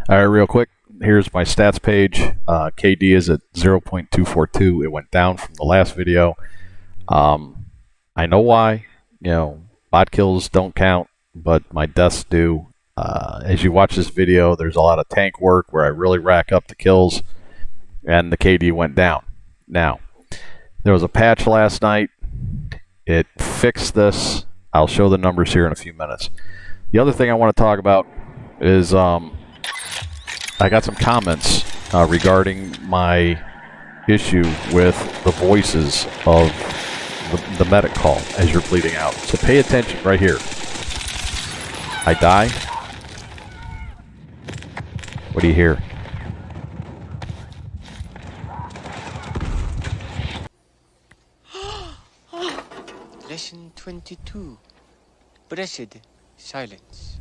All right, real quick, here's my stats page. KD is at 0.242. It went down from the last video. I know why. Bot kills don't count, but my deaths do. As you watch this video, there's a lot of tank work where I really rack up the kills, and the KD went down. Now, there was a patch last night. It fixed this. I'll show the numbers here in a few minutes. The other thing I want to talk about is I got some comments regarding my issue with the voices of the medic call as you're bleeding out. So pay attention right here. I die. What do you hear? Lesson 22. Blessed silence.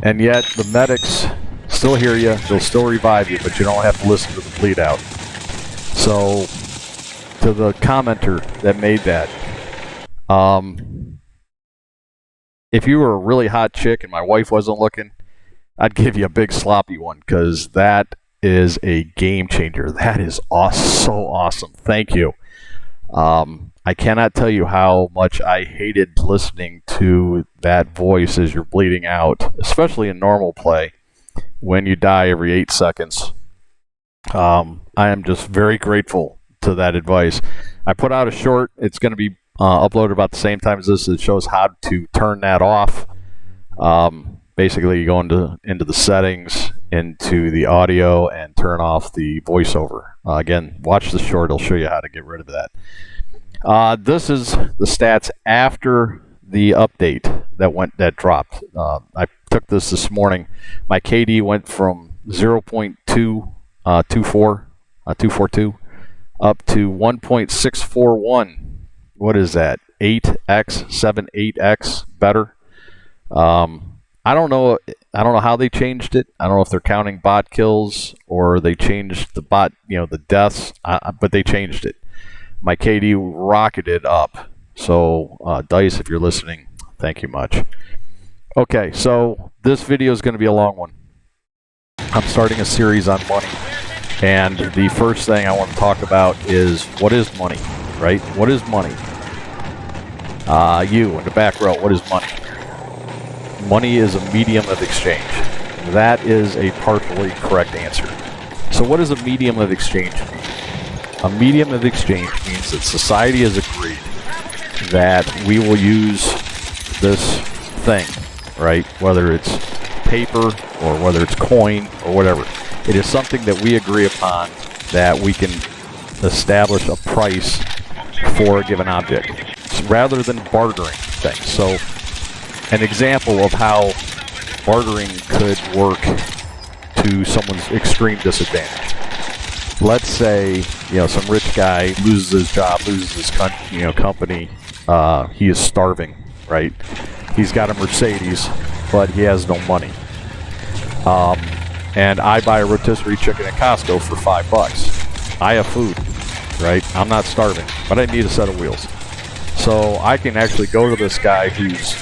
And yet the medics still hear you. They'll still revive you, but you don't have to listen to the bleed out. So to the commenter that made that, if you were a really hot chick and my wife wasn't looking, I'd give you a big sloppy one, because that is a game changer. That is so awesome. Thank you. I cannot tell you how much I hated listening to that voice as you're bleeding out, especially in normal play, when you die every 8 seconds. I am just very grateful to that advice. I put out a short. It's going to be uploaded about the same time as this. It shows how to turn that off. Basically, you go into the settings, into the audio, and turn off the voiceover. Again, watch the short. It'll show you how to get rid of that. This is the stats after the update that dropped. I took this morning. My KD went from 0.242 up to 1.641. What is that? 8x, 8x better. I don't know how they changed it. I don't know if they're counting bot kills or they changed the bot, the deaths. But they changed it. My KD rocketed up. So, Dice, if you're listening, thank you much. Okay, so this video is going to be a long one. I'm starting a series on money. And the first thing I want to talk about is, what is money, right? What is money? You in the back row, what is money? Money is a medium of exchange. That is a partially correct answer. So what does a medium of exchange mean? A medium of exchange means that society has agreed that we will use this thing, right? Whether it's paper or whether it's coin or whatever. It is something that we agree upon, that we can establish a price for a given object rather than bartering things. So an example of how bartering could work to someone's extreme disadvantage. Let's say, some rich guy loses his job, loses his company. He is starving, right? He's got a Mercedes, but he has no money. And I buy a rotisserie chicken at Costco for $5. I have food, right? I'm not starving, but I need a set of wheels. So I can actually go to this guy who's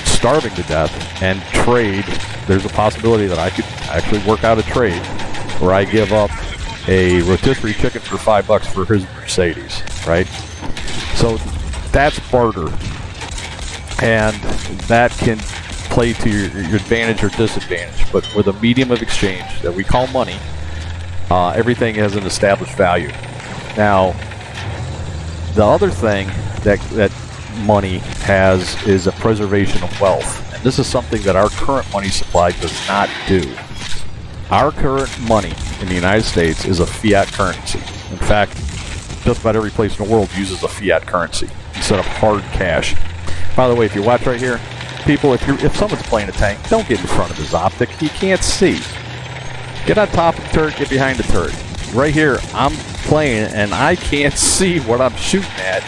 starving to death and trade. There's a possibility that I could actually work out a trade where I give up a rotisserie chicken for $5 for his Mercedes, right? So that's barter, and that can play to your advantage or disadvantage. But with a medium of exchange that we call money, everything has an established value. Now, the other thing that money has is a preservation of wealth. And this is something that our current money supply does not do. Our current money in the United States is a fiat currency. In fact, just about every place in the world uses a fiat currency instead of hard cash. By the way, if you watch right here, people, if someone's playing a tank, don't get in front of his optic. He can't see. Get on top of the turret, get behind the turret. Right here, I'm playing and I can't see what I'm shooting at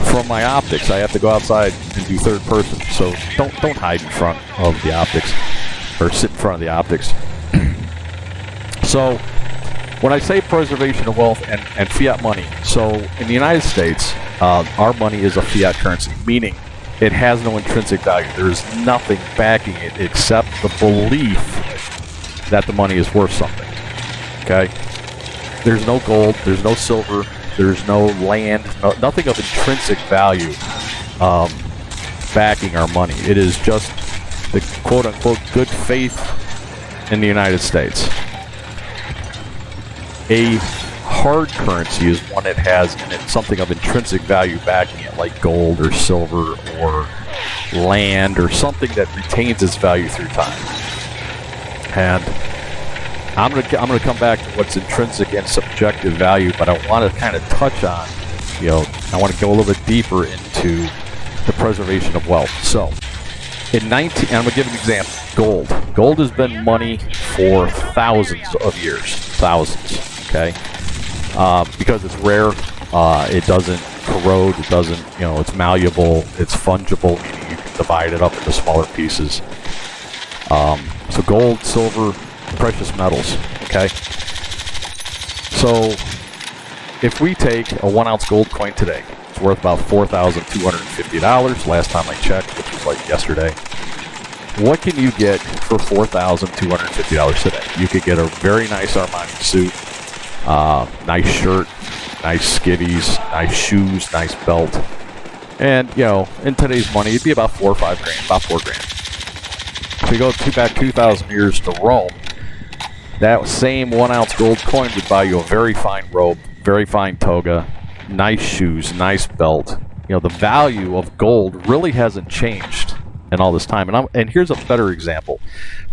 from my optics. I have to go outside and do third person. So don't hide in front of the optics or sit in front of the optics. So when I say preservation of wealth and fiat money, so in the United States, our money is a fiat currency, meaning it has no intrinsic value. There's nothing backing it except the belief that the money is worth something. Okay? There's no gold, there's no silver, there's no land, nothing of intrinsic value backing our money. It is just the quote-unquote good faith in the United States. A hard currency is one that has in it something of intrinsic value backing it, like gold or silver or land or something that retains its value through time. And I'm gonna come back to what's intrinsic and subjective value, but I want to kind of touch on, I want to go a little bit deeper into the preservation of wealth. So, and I'm gonna give an example. Gold. Gold has been money for thousands of years. Thousands. Okay. Because it's rare, it doesn't corrode. It doesn't, it's malleable. It's fungible, meaning you can divide it up into smaller pieces. So gold, silver, precious metals, okay? So if we take a 1 ounce gold coin today, it's worth about $4,250 last time I checked, which was like yesterday. What can you get for $4,250 today? You could get a very nice Armani suit, nice shirt, nice skivvies, nice shoes, nice belt. And, in today's money, it'd be about $4 or $5 grand, about $4 grand. If we go back 2,000 years to Rome, that same 1 ounce gold coin would buy you a very fine robe, very fine toga, nice shoes, nice belt. The value of gold really hasn't changed in all this time. And here's a better example.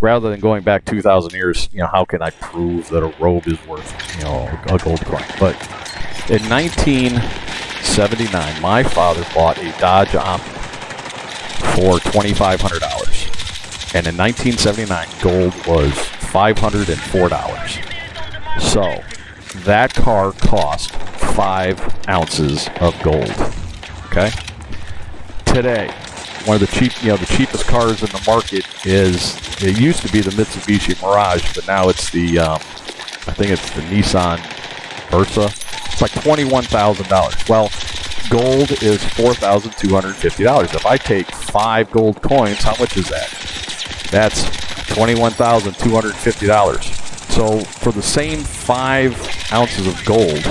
Rather than going back 2,000 years, how can I prove that a robe is worth, a gold coin? But in 1979, my father bought a Dodge Omni for $2,500. And in 1979, gold was $504. So that car cost 5 ounces of gold. Okay. Today, one of the cheapest cars in the market it used to be the Mitsubishi Mirage, but now it's the I think it's the Nissan Versa. It's like $21,000. Well, gold is $4,250. If I take 5 gold coins, how much is that? That's $21,250. So for the same 5 ounces of gold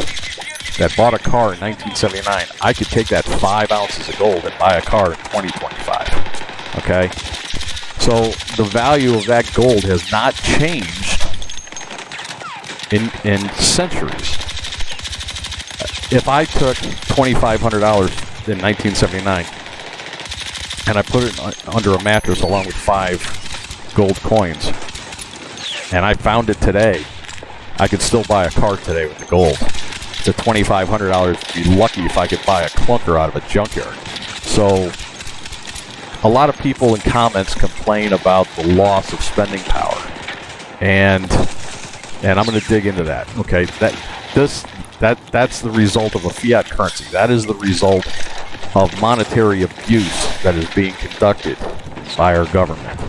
that bought a car in 1979, I could take that 5 ounces of gold and buy a car in 2025. Okay? So the value of that gold has not changed in centuries. If I took $2,500 in 1979 and I put it under a mattress along with 5 gold coins, and I found it today, I could still buy a car today with the gold. The $2,500 would be lucky if I could buy a clunker out of a junkyard. So a lot of people in comments complain about the loss of spending power, and I'm going to dig into that. Okay, that's the result of a fiat currency. That is the result of monetary abuse that is being conducted by our government.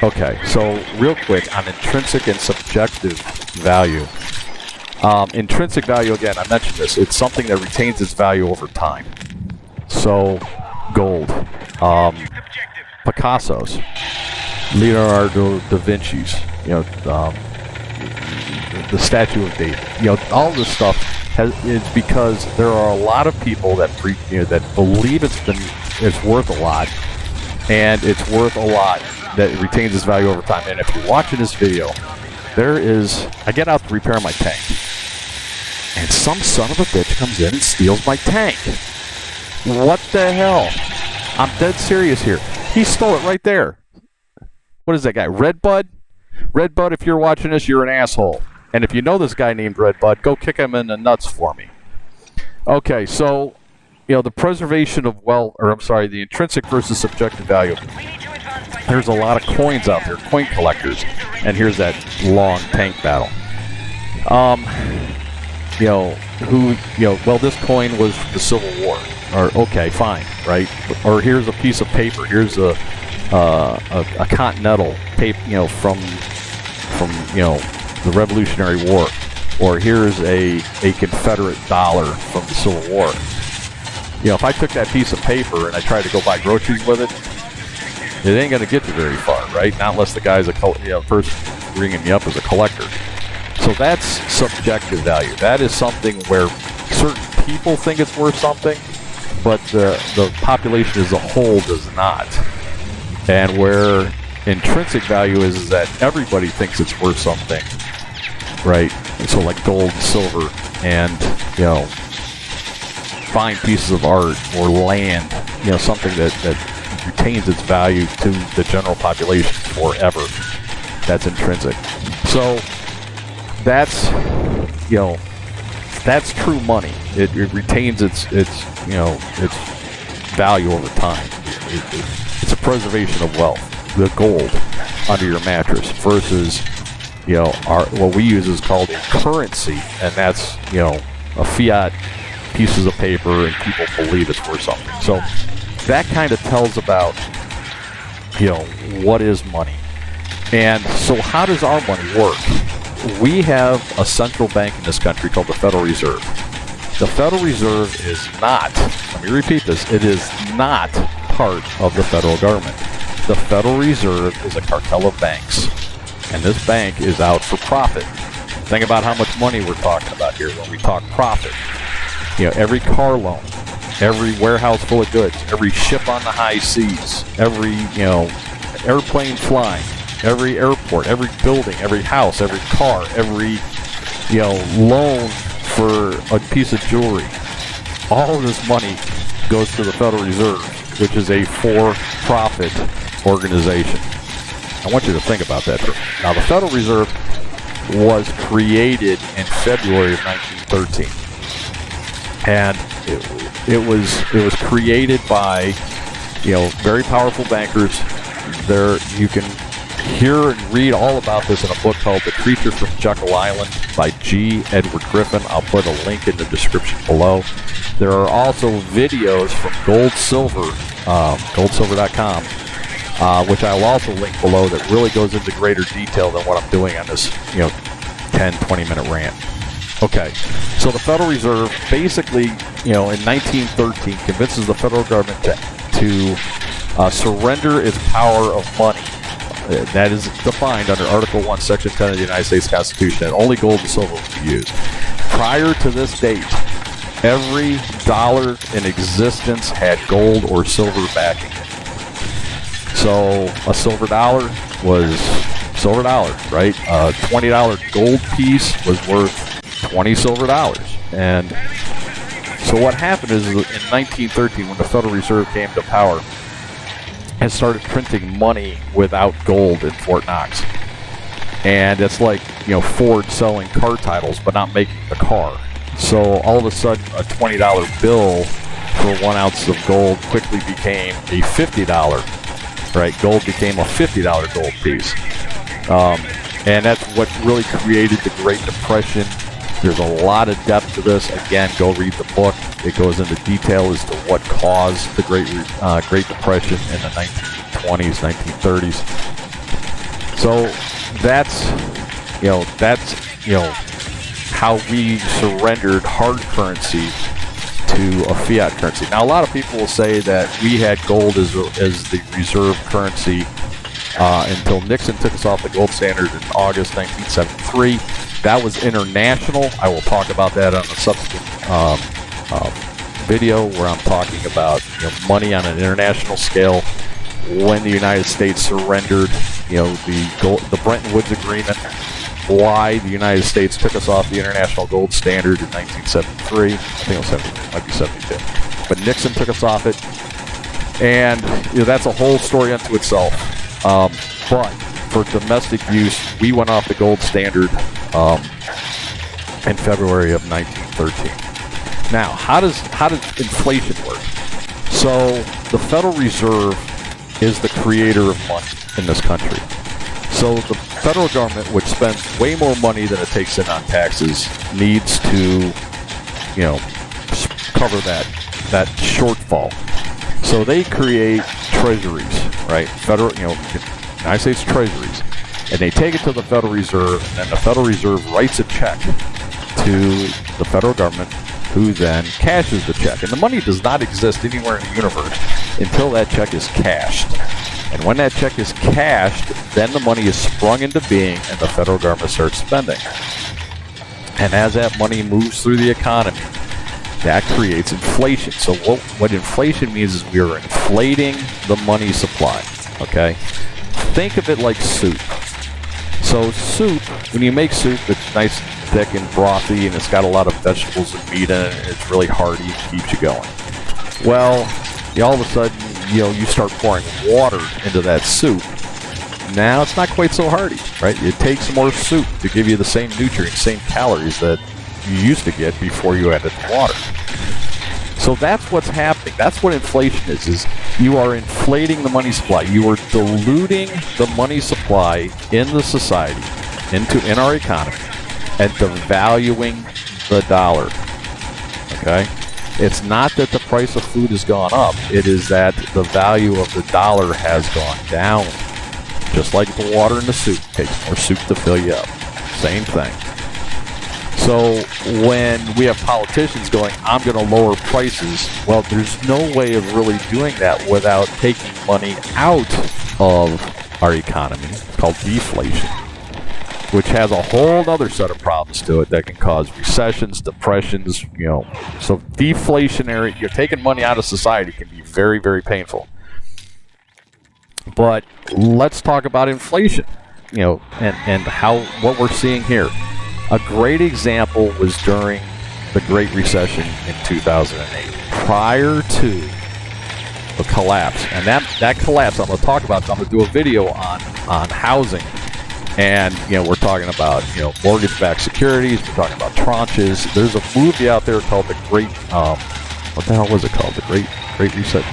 Okay, so real quick on intrinsic and subjective value. Intrinsic value, again, I mentioned this. It's something that retains its value over time. So, gold, Picasso's, Leonardo da Vinci's, the Statue of David. All this stuff is because there are a lot of people that that believe it's worth a lot, and it's worth a lot that it retains its value over time. And if you're watching this video, I get out to repair my tank, and some son of a bitch comes in and steals my tank. What the hell? I'm dead serious here. He stole it right there. What is that guy? Red Bud? Red Bud, if you're watching this, you're an asshole. And if you know this guy named Red Bud, go kick him in the nuts for me. Okay, so, the preservation of the intrinsic versus subjective value. There's a lot of coins out there, coin collectors, and here's that long tank battle. This coin was from the Civil War. Or okay, fine, right? Or here's a piece of paper. Here's a continental paper, from the Revolutionary War. Or here's a Confederate dollar from the Civil War. if I took that piece of paper and I tried to go buy groceries with it, it ain't going to get you very far, right? Not unless the guy's person ringing me up as a collector. So that's subjective value. That is something where certain people think it's worth something, but the population as a whole does not. And where intrinsic value is that everybody thinks it's worth something, right? And so like gold, silver, and fine pieces of art or land, something that retains its value to the general population forever. That's intrinsic. So that's true money. It retains its value over time. It's a preservation of wealth. The gold under your mattress versus what we use is called a currency, and that's a fiat pieces of paper, and people believe it's worth something. So that kind of tells about what is money. And so how does our money work? We have a central bank in this country called the Federal Reserve. The Federal Reserve is not, let me repeat this, it is not part of the federal government. The Federal Reserve is a cartel of banks, and this bank is out for profit. Think about how much money we're talking about here when we talk profit. Every car loan, every warehouse full of goods, every ship on the high seas, every, airplane flying, every airport, every building, every house, every car, every, loan for a piece of jewelry. All of this money goes to the Federal Reserve, which is a for-profit organization. I want you to think about that. Now, the Federal Reserve was created in February of 1913. And it was created by, very powerful bankers. You can hear and read all about this in a book called The Creature from Jekyll Island by G. Edward Griffin. I'll put a link in the description below. There are also videos from GOLDSILVER, GOLDSILVER.com, which I will also link below, that really goes into greater detail than what I'm doing on this, 10, 20-minute rant. Okay, so the Federal Reserve basically, in 1913, convinces the federal government to surrender its power of money. That is defined under Article 1, Section 10 of the United States Constitution, and only gold and silver will be used. Prior to this date, every dollar in existence had gold or silver backing it. So a silver dollar was silver dollar, right? A $20 gold piece was worth 20 silver dollars. And so what happened is in 1913, when the Federal Reserve came to power, and started printing money without gold in Fort Knox. And it's like, Ford selling car titles but not making the car. So all of a sudden, a $20 bill for 1 ounce of gold quickly became a $50, right? Gold became a $50 gold piece. And that's what really created the Great Depression. There's a lot of depth to this. Again, go read the book. It goes into detail as to what caused the Great Depression in the 1920s, 1930s. So that's how we surrendered hard currency to a fiat currency. Now, a lot of people will say that we had gold as the reserve currency until Nixon took us off the gold standard in August 1973. That was international. I will talk about that on a subsequent video where I'm talking about money on an international scale. When the United States surrendered, the Brenton Woods Agreement, why the United States took us off the international gold standard in 1973. I think it was 70, might be 72. But Nixon took us off it, and that's a whole story unto itself. But for domestic use, we went off the gold standard in February of 1913. Now, how does inflation work? So the Federal Reserve is the creator of money in this country. So the federal government, which spends way more money than it takes in on taxes, needs to, cover that shortfall. So they create treasuries, right? United States treasuries, and they take it to the Federal Reserve, and the Federal Reserve writes a check to the federal government who then cashes the check. And the money does not exist anywhere in the universe until that check is cashed. And when that check is cashed, then the money is sprung into being and the federal government starts spending. And as that money moves through the economy, that creates inflation. So what inflation means is we are inflating the money supply. Okay? Think of it like soup. So soup, when you make soup, it's nice, thick, and brothy, and it's got a lot of vegetables and meat in it, and it's really hearty and keeps you going. Well, all of a sudden, you start pouring water into that soup. Now it's not quite so hearty, right? It takes more soup to give you the same nutrients, same calories that you used to get before you added the water. So that's what's happening. That's what inflation is you are inflating the money supply. You are diluting the money supply in the society, in our economy, and devaluing the dollar. Okay? It's not that the price of food has gone up. It is that the value of the dollar has gone down. Just like the water in the soup. It takes more soup to fill you up. Same thing. So when we have politicians going, I'm going to lower prices, well, there's no way of really doing that without taking money out of our economy. It's called deflation, which has a whole other set of problems to it that can cause recessions, depressions, So deflationary, you're taking money out of society can be very, very painful. But let's talk about inflation, and what we're seeing here. A great example was during the Great Recession in 2008, prior to the collapse. And that collapse, I'm going to talk about. I'm going to do a video on housing. And, we're talking about, mortgage-backed securities. We're talking about tranches. There's a movie out there called The Great, what the hell was it called? The Great Reset.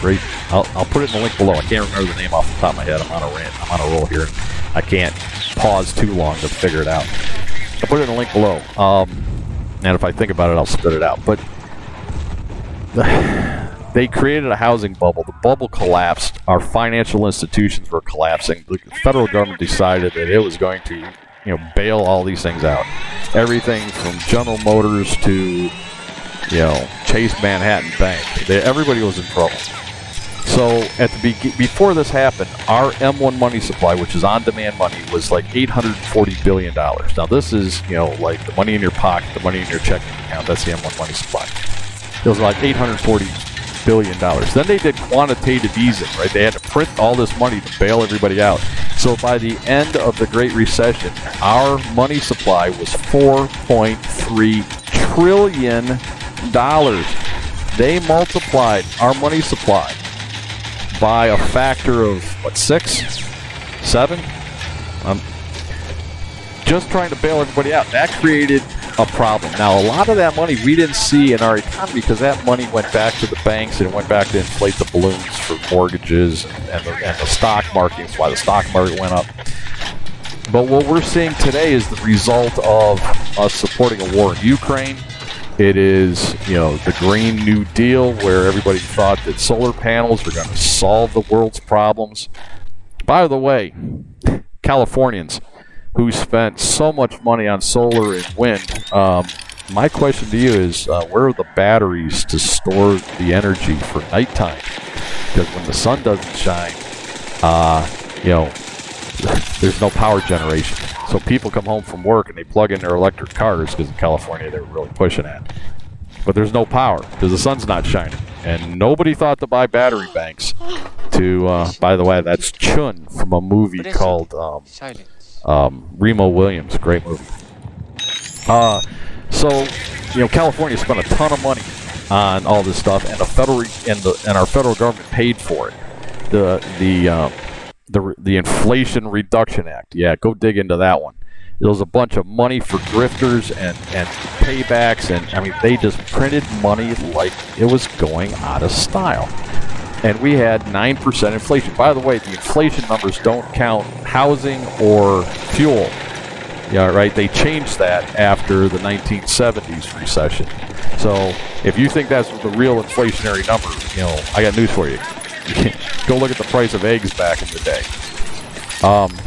I'll put it in the link below. I can't remember the name off the top of my head. I'm on a rant. I'm on a roll here. I can't pause too long to figure it out. I'll put it in the link below. And if I think about it, I'll spit it out. But they created a housing bubble. The bubble collapsed. Our financial institutions were collapsing. The federal government decided that it was going to, bail all these things out. Everything from General Motors to, Chase Manhattan Bank. Everybody was in trouble. So before this happened, our M1 money supply, which is on-demand money, was like $840 billion. Now this is, like the money in your pocket, the money in your checking account. That's the M1 money supply. It was like $840 billion. Then they did quantitative easing, right? They had to print all this money to bail everybody out. So by the end of the Great Recession, our money supply was $4.3 trillion. They multiplied our money supply by a factor of, 6? 7? Just trying to bail everybody out. That created a problem. Now, a lot of that money we didn't see in our economy because that money went back to the banks and it went back to inflate the balloons for mortgages and the stock market. That's why the stock market went up. But what we're seeing today is the result of us supporting a war in Ukraine. It is, the Green New Deal, where everybody thought that solar panels were going to solve the world's problems. By the way, Californians who spent so much money on solar and wind, my question to you is, where are the batteries to store the energy for nighttime? Because when the sun doesn't shine, there's no power generation. So people come home from work and they plug in their electric cars, because in California they were really pushing that. But there's no power because the sun's not shining. And nobody thought to buy battery banks to, by the way, that's Chun from a movie called Remo Williams. Great movie. So, California spent a ton of money on all this stuff, and our federal government paid for it. The Inflation Reduction Act. Yeah, go dig into that one. There was a bunch of money for grifters and paybacks, and they just printed money like it was going out of style. And we had 9% inflation. By the way, the inflation numbers don't count housing or fuel. Yeah, right. They changed that after the 1970s recession. So if you think that's the real inflationary number, I got news for you. Go look at the price of eggs back in the day.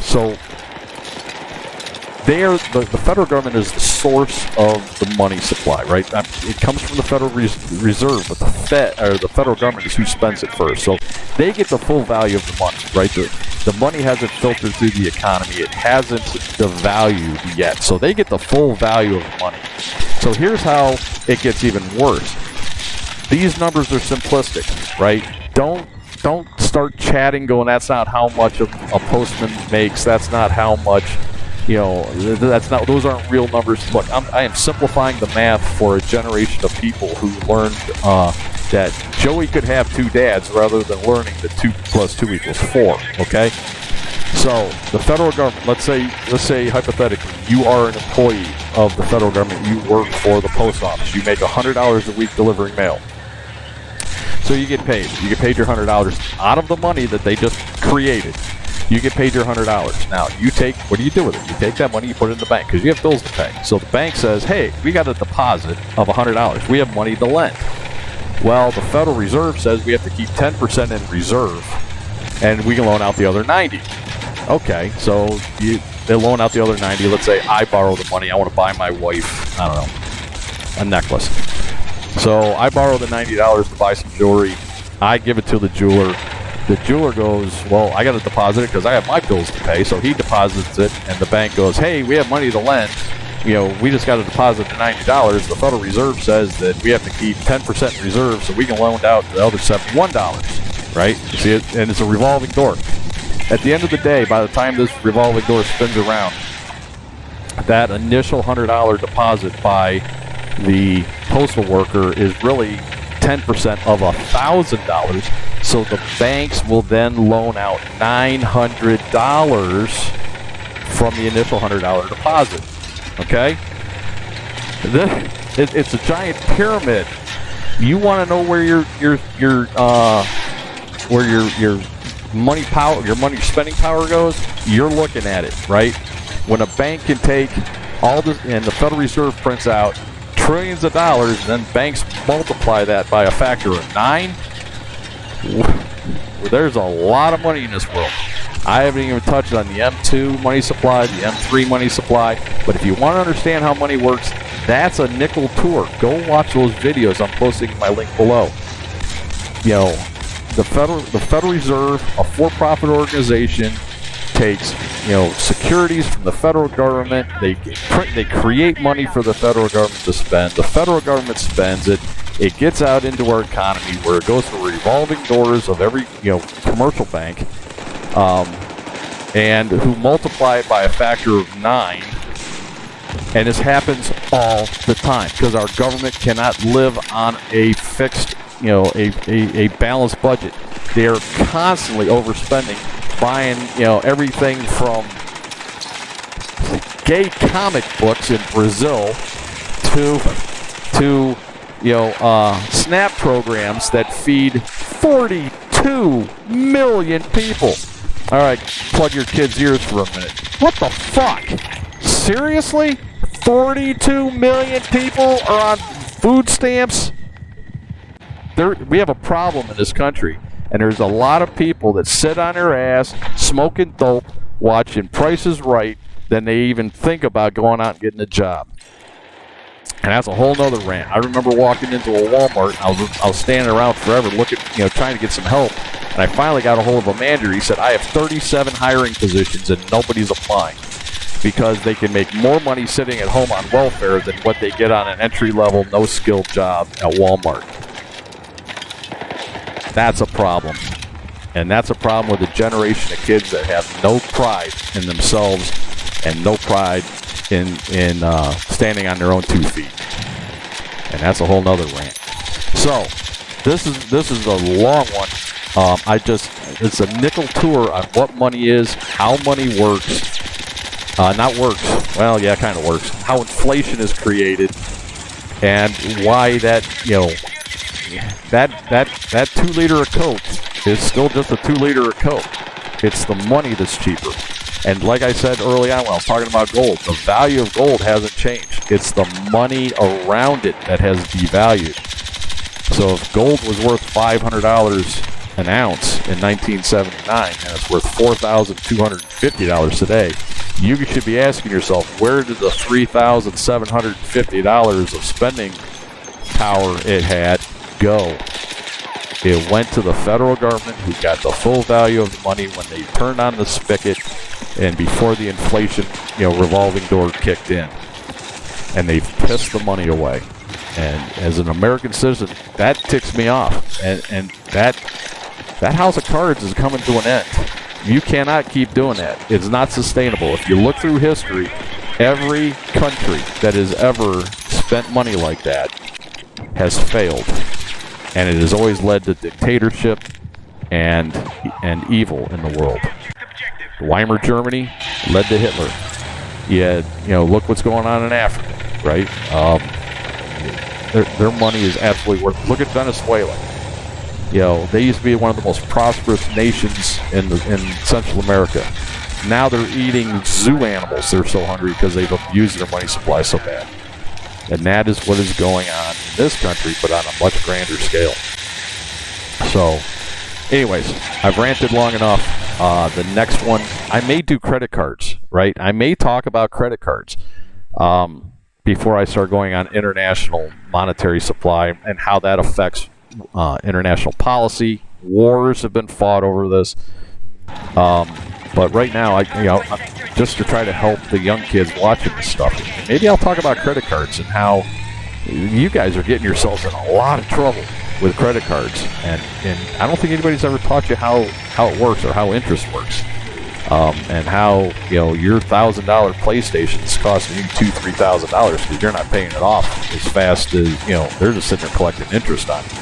So the federal government is the source of the money supply, right? It comes from the Federal Reserve, but the federal government is who spends it first. So they get the full value of the money, right? The money hasn't filtered through the economy. It hasn't devalued yet. So they get the full value of the money. So here's how it gets even worse. These numbers are simplistic, right? Don't start chatting going, that's not how much a postman makes. That's not how much, those aren't real numbers. Look, I am simplifying the math for a generation of people who learned that Joey could have two dads rather than learning that 2 + 2 = 4, okay? So the federal government, let's say hypothetically, you are an employee of the federal government. You work for the post office. You make $100 a week delivering mail. So you get paid. You get paid your $100 out of the money that they just created. You get paid your $100. Now, what do you do with it? You take that money, you put it in the bank, because you have bills to pay. So the bank says, hey, we got a deposit of $100. We have money to lend. Well, the Federal Reserve says we have to keep 10% in reserve, and we can loan out the other 90. Okay, so they loan out the other 90. Let's say I borrow the money. I want to buy my wife, I don't know, a necklace. So I borrow the $90 to buy some jewelry. I give it to the jeweler. The jeweler goes, well, I got to deposit it because I have my bills to pay. So he deposits it, and the bank goes, hey, we have money to lend. We just got to deposit the $90. The Federal Reserve says that we have to keep 10% in reserve so we can loan out the other $71, right? You see it? And it's a revolving door. At the end of the day, by the time this revolving door spins around, that initial $100 deposit by the postal worker is really 10% of $1,000. So the banks will then loan out $900 from the initial $100 deposit. Okay? It's a giant pyramid. You want to know where your money power, your money spending power goes? You're looking at it, right? When a bank can take all this, and the Federal Reserve prints out trillions of dollars, and then banks multiply that by a factor of 9. There's a lot of money in this world. I haven't even touched on the M2 money supply, the M3 money supply, but if you want to understand how money works, that's a nickel tour. Go watch those videos. I'm posting my link below. The Federal Reserve, a for-profit organization, takes securities from the federal government. They create money for the federal government to spend. The federal government spends it. It gets out into our economy where it goes through revolving doors of every commercial bank, and who multiply it by a factor of 9. And this happens all the time because our government cannot live on a fixed, a balanced budget. They are constantly overspending, buying everything from gay comic books in Brazil to SNAP programs that feed 42 million people. All right, plug your kids' ears for a minute. What the fuck? Seriously? 42 million people are on food stamps? We have a problem in this country, and there's a lot of people that sit on their ass, smoking dope, watching Price is Right, than they even think about going out and getting a job. And that's a whole nother rant. I remember walking into a Walmart. I was standing around forever looking, trying to get some help. And I finally got a hold of a manager. He said, I have 37 hiring positions and nobody's applying because they can make more money sitting at home on welfare than what they get on an entry-level, no-skill job at Walmart. That's a problem. And that's a problem with a generation of kids that have no pride in themselves and no pride in standing on their own 2 feet. And that's a whole nother rant. So this is a long one. It's a nickel tour on what money is, how money works. Not works. Well, yeah, it kind of works. How inflation is created, and why that that 2 liter of Coke is still just a 2 liter of Coke. It's the money that's cheaper. And like I said early on when I was talking about gold, the value of gold hasn't changed. It's the money around it that has devalued. So if gold was worth $500 an ounce in 1979 and it's worth $4,250 today, you should be asking yourself, where did the $3,750 of spending power it had go? It went to the federal government, who got the full value of the money when they turned on the spigot and before the inflation, revolving door kicked in. And they pissed the money away. And as an American citizen, that ticks me off. And that house of cards is coming to an end. You cannot keep doing that. It's not sustainable. If you look through history, every country that has ever spent money like that has failed. And it has always led to dictatorship and evil in the world. Weimar Germany led to Hitler. Look what's going on in Africa, right? Their money is absolutely worth it. Look at Venezuela. They used to be one of the most prosperous nations in Central America. Now they're eating zoo animals. They're so hungry because they've abused their money supply so bad. And that is what is going on in this country, but on a much grander scale. So, anyways, I've ranted long enough. The next one, I may do credit cards, right? I may talk about credit cards before I start going on international monetary supply and how that affects international policy. Wars have been fought over this. But right now, just to try to help the young kids watching this stuff, maybe I'll talk about credit cards and how you guys are getting yourselves in a lot of trouble with credit cards. And I don't think anybody's ever taught you how it works or how interest works. And how, your $1,000 PlayStation is costing you $2,000-$3,000 because you're not paying it off as fast as, they're just sitting there collecting interest on it.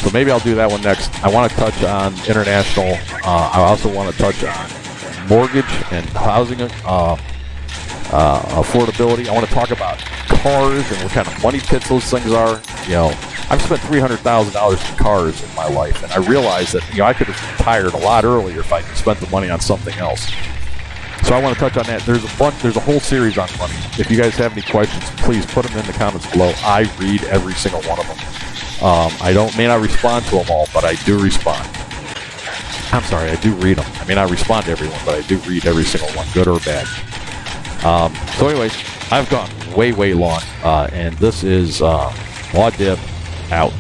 So maybe I'll do that one next. I want to touch on international. I also want to touch on mortgage and housing affordability. I want to talk about cars and what kind of money pits those things are. I've spent $300,000 in cars in my life, and I realized that I could have retired a lot earlier if I spent the money on something else. So I want to touch on that. There's a whole series on money. If you guys have any questions, please put them in the comments below. I read every single one of them. I may not respond to them all, but I do respond. I'm sorry, I do read them. I may not respond to everyone, but I do read every single one, good or bad. So anyways, I've gone way long, and this is Law Dib out.